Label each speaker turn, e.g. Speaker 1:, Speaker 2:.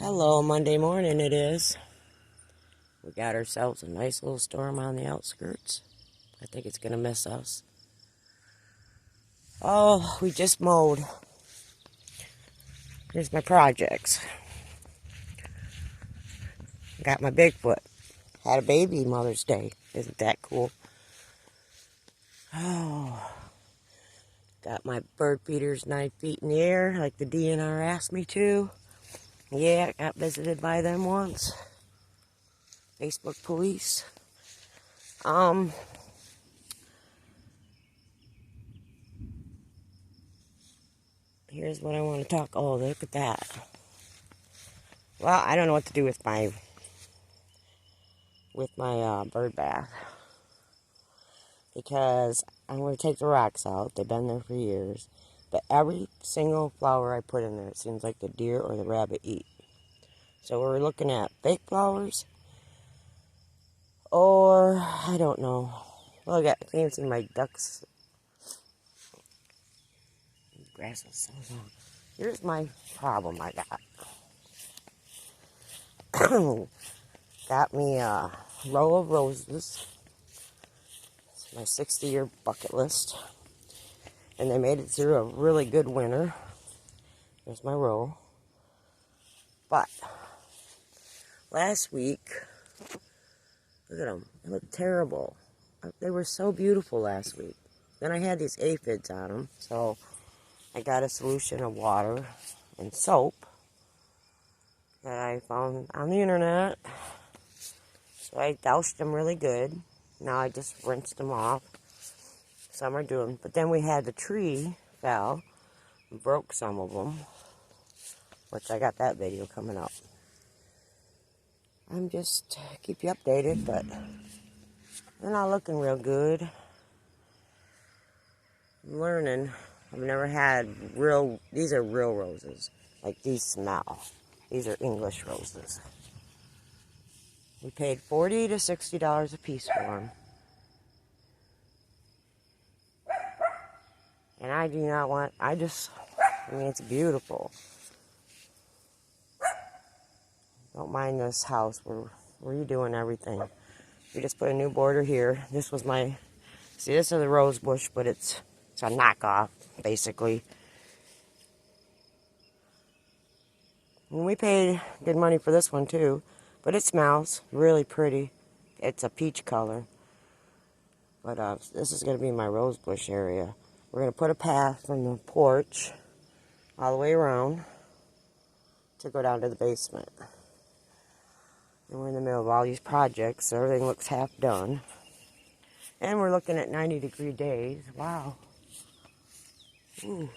Speaker 1: Hello, Monday morning it is. We got ourselves a nice little storm on the outskirts. I think it's going to miss us. Oh, we just mowed. Here's my projects. Got my Bigfoot. Had a baby Mother's Day. Isn't that cool? Oh, got my bird feeders 9 feet in the air like the DNR asked me to. Yeah, got visited by them once. Facebook police. Here's what I want to talk. Oh, look at that. Well, I don't know what to do with my bird bath, because I'm going to take the rocks out. They've been there for years, but every single flower I put in there, it seems like the deer or the rabbit eat. So we're looking at fake flowers, or I don't know. Well, I can't see my ducks. The grass is so long. Here's my problem I got. Got me a row of roses. It's my 60-year bucket list. And they made it through a really good winter. There's my row. But last week, look at them. They look terrible. They were so beautiful last week. Then I had these aphids on them. So I got a solution of water and soap that I found on the internet. So I doused them really good. Now I just rinsed them off. Some are doing. But then we had the tree fell and broke some of them, which I got that video coming up. I'm just keep you updated, but they're not looking real good. I'm learning. I've never had these are real roses. Like, these smell. These are English roses. We paid $40 to $60 a piece for them. And I do not want, I mean, it's beautiful. Don't mind this house. We're redoing everything. We just put a new border here. This was see, this is a rose bush, but it's a knockoff, basically. And we paid good money for this one, too. But it smells really pretty. It's a peach color. But this is going to be my rose bush area. We're going to put a path from the porch all the way around to go down to the basement. And we're in the middle of all these projects, so everything looks half done. And we're looking at 90-degree days. Wow. Ooh.